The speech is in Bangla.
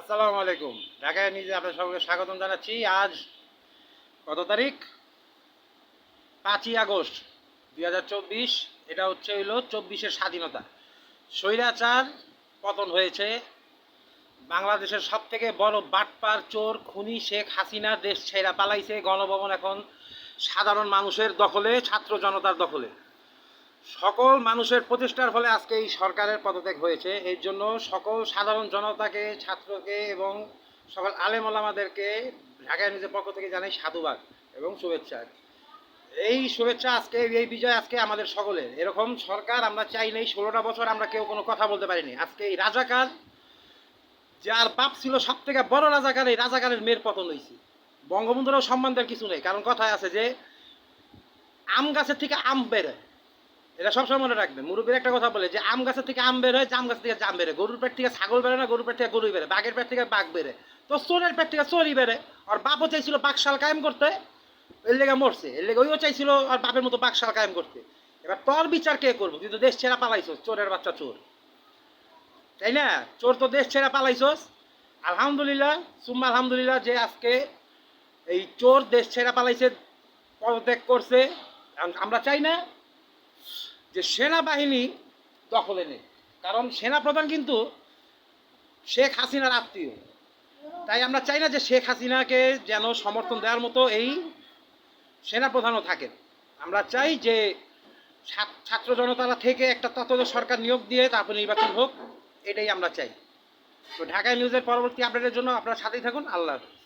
আসসালামু আলাইকুম। ঢাকায় নিজে আপনার সকলকে স্বাগতম জানাচ্ছি। আজ কত তারিখ? 5ই আগস্ট 2024। এটা হলো 24-এর স্বাধীনতা। স্বৈরাচার পতন হয়েছে। বাংলাদেশের সব থেকে বড় বাটপার চোর খুনি শেখ হাসিনা দেশ ছেড়া পালাইছে। গণভবন এখন সাধারণ মানুষের দখলে, ছাত্র জনতার দখলে। সকল মানুষের প্রচেষ্টার ফলে আজকে এই সরকারের পদত্যাগ হয়েছে। এর জন্য সকল সাধারণ জনতাকে, ছাত্রকে এবং সকল আলেম ওলামাদেরকে ঢাকায় নিজের পক্ষ থেকে জানাই সাধুবাদ এবং শুভেচ্ছা। এই শুভেচ্ছা আজকে, এই বিজয় আজকে আমাদের সকলের। এরকম সরকার আমরা চাই নাই। 16টা বছর আমরা কেউ কোনো কথা বলতে পারিনি। আজকে এই রাজাকার, যার বাপ ছিল সব থেকে বড় রাজাকার, এই রাজাকারের মেয়ের পতন হয়েছে। বঙ্গবন্ধুরও সম্মান দেওয়ার কিছু নেই, কারণ কথায় আছে যে আম গাছের থেকে আম বেড়ে। এটা সবসময় মনে রাখবেন। মুরব্বীর একটা কথা বলে যে আম গাছের থেকে আম বের হয়, জাম গাছ থেকে জাম বেড়ে। গরুর পেট থেকে ছাগল বেড়ে না, গরুর পেট থেকে গরুই বেড়ে। বাঘের পেট থেকে বাঘ বেড়ে। তো চোরের পেট থেকে চোরই বেড়ে। আর বাপও চাইছিল বাকশাল কায়েম করতে, এর লেগে মরছে। এর লেগে ওইও চাইছিল আর বাপের মতো বাকশাল কায়েম করতে। এবার তোর বিচার কে করবো? তুই তো দেশ ছেড়া পালাইছস, চোরের বাচ্চা চোর, তাই না? চোর তো দেশ ছেড়া পালাইছস। আলহামদুলিল্লাহ, সুম্মা আলহামদুলিল্লাহ যে আজকে এই চোর দেশ ছেড়া পালাইছে, পদত্যাগ করছে। আমরা চাই না যে সেনাবাহিনী দখলে নেই, কারণ সেনাপ্রধান কিন্তু শেখ হাসিনার আত্মীয়। তাই আমরা চাই না যে শেখ হাসিনাকে যেন সমর্থন দেওয়ার মতো এই সেনাপ্রধানও থাকেন। আমরা চাই যে ছাত্র জনতারা থেকে একটা তত্ত্বাবধায়ক সরকার নিয়োগ দিয়ে তারপর নির্বাচন হোক, এটাই আমরা চাই। তো ঢাকায় নিউজের পরবর্তী আপডেটের জন্য আপনারা সাথেই থাকুন। আল্লাহ হাফেজ।